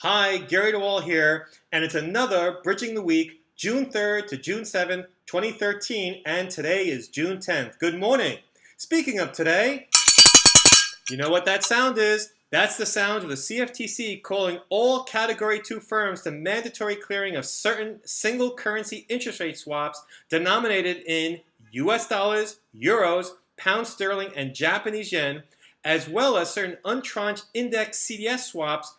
Hi, Gary DeWaal here, and it's another Bridging the Week, June 3rd to June 7th, 2013, and today is June 10th. Good morning. Speaking of today, you know what that sound is? That's the sound of the CFTC calling all Category 2 firms to mandatory clearing of certain single currency interest rate swaps denominated in US dollars, euros, pound sterling, and Japanese yen, as well as certain untranched index CDS swaps.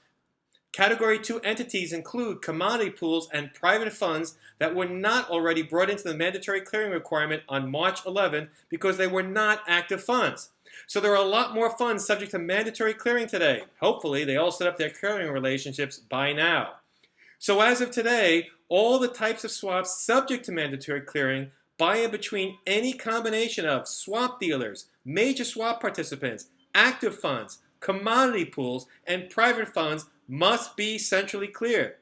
Category 2 entities include commodity pools and private funds that were not already brought into the mandatory clearing requirement on March 11 because they were not active funds. So there are a lot more funds subject to mandatory clearing today. Hopefully, they all set up their clearing relationships by now. So as of today, all the types of swaps subject to mandatory clearing by and between any combination of swap dealers, major swap participants, active funds, commodity pools, and private funds must be centrally cleared.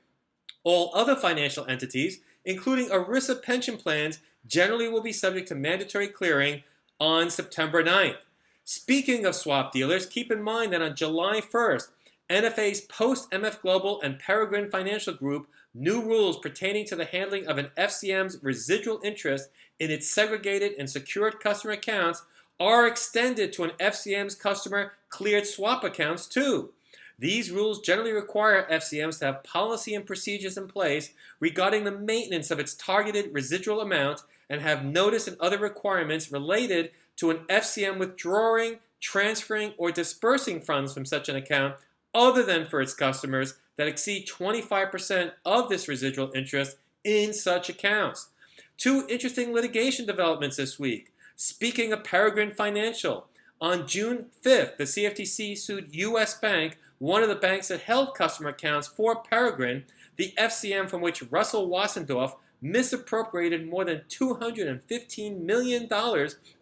All other financial entities, including ERISA pension plans, generally will be subject to mandatory clearing on September 9th. Speaking of swap dealers, keep in mind that on July 1st, NFA's post-MF Global and Peregrine Financial Group new rules pertaining to the handling of an FCM's residual interest in its segregated and secured customer accounts are extended to an FCM's customer cleared swap accounts too. These rules generally require FCMs to have policy and procedures in place regarding the maintenance of its targeted residual amount and have notice and other requirements related to an FCM withdrawing, transferring, or dispersing funds from such an account other than for its customers that exceed 25% of this residual interest in such accounts. Two interesting litigation developments this week. Speaking of Peregrine Financial, on June 5th, the CFTC sued U.S. Bank, one of the banks that held customer accounts for Peregrine, the FCM from which Russell Wassendorf misappropriated more than $215 million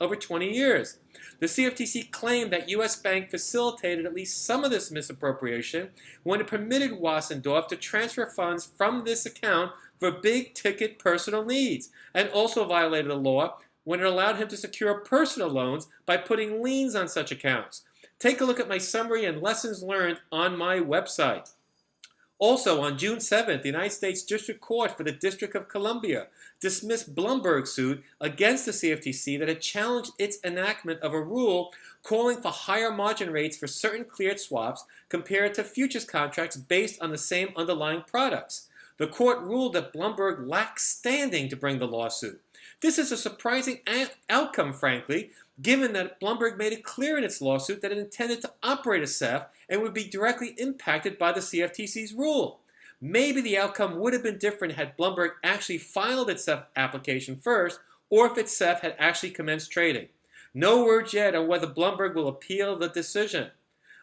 over 20 years. The CFTC claimed that U.S. Bank facilitated at least some of this misappropriation when it permitted Wassendorf to transfer funds from this account for big-ticket personal needs, and also violated the law when it allowed him to secure personal loans by putting liens on such accounts. Take a look at my summary and lessons learned on my website. Also, on June 7th, the United States District Court for the District of Columbia dismissed Bloomberg's suit against the CFTC that had challenged its enactment of a rule calling for higher margin rates for certain cleared swaps compared to futures contracts based on the same underlying products. The court ruled that Bloomberg lacked standing to bring the lawsuit. This is a surprising outcome, frankly, given that Bloomberg made it clear in its lawsuit that it intended to operate a CEF and would be directly impacted by the CFTC's rule. Maybe the outcome would have been different had Bloomberg actually filed its CEF application first, or if its CEF had actually commenced trading. No word yet on whether Bloomberg will appeal the decision.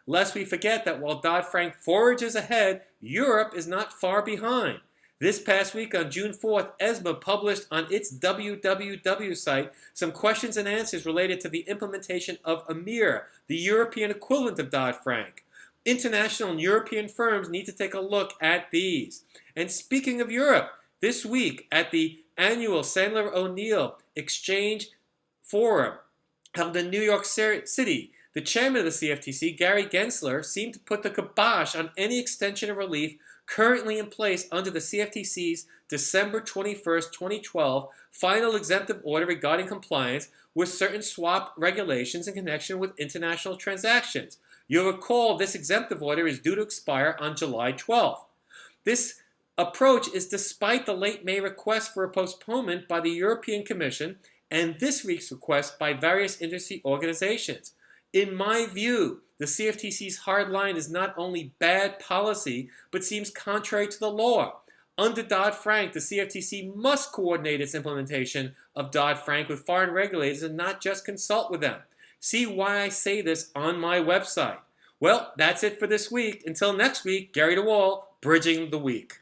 Lest we forget that while Dodd-Frank forages ahead, Europe is not far behind. This past week on June 4th, ESMA published on its www site some questions and answers related to the implementation of EMIR, the European equivalent of Dodd-Frank. International and European firms need to take a look at these. And speaking of Europe, this week at the annual Sandler O'Neill Exchange Forum held in New York City, the chairman of the CFTC, Gary Gensler, seemed to put the kibosh on any extension of relief currently in place under the CFTC's December 21st, 2012 final exemptive order regarding compliance with certain swap regulations in connection with international transactions. You'll recall this exemptive order is due to expire on July 12th. This approach is despite the late May request for a postponement by the European Commission and this week's request by various industry organizations. In my view, the CFTC's hard line is not only bad policy, but seems contrary to the law. Under Dodd-Frank, the CFTC must coordinate its implementation of Dodd-Frank with foreign regulators and not just consult with them. See why I say this on my website. Well, that's it for this week. Until next week, Gary DeWaal, Bridging the Week.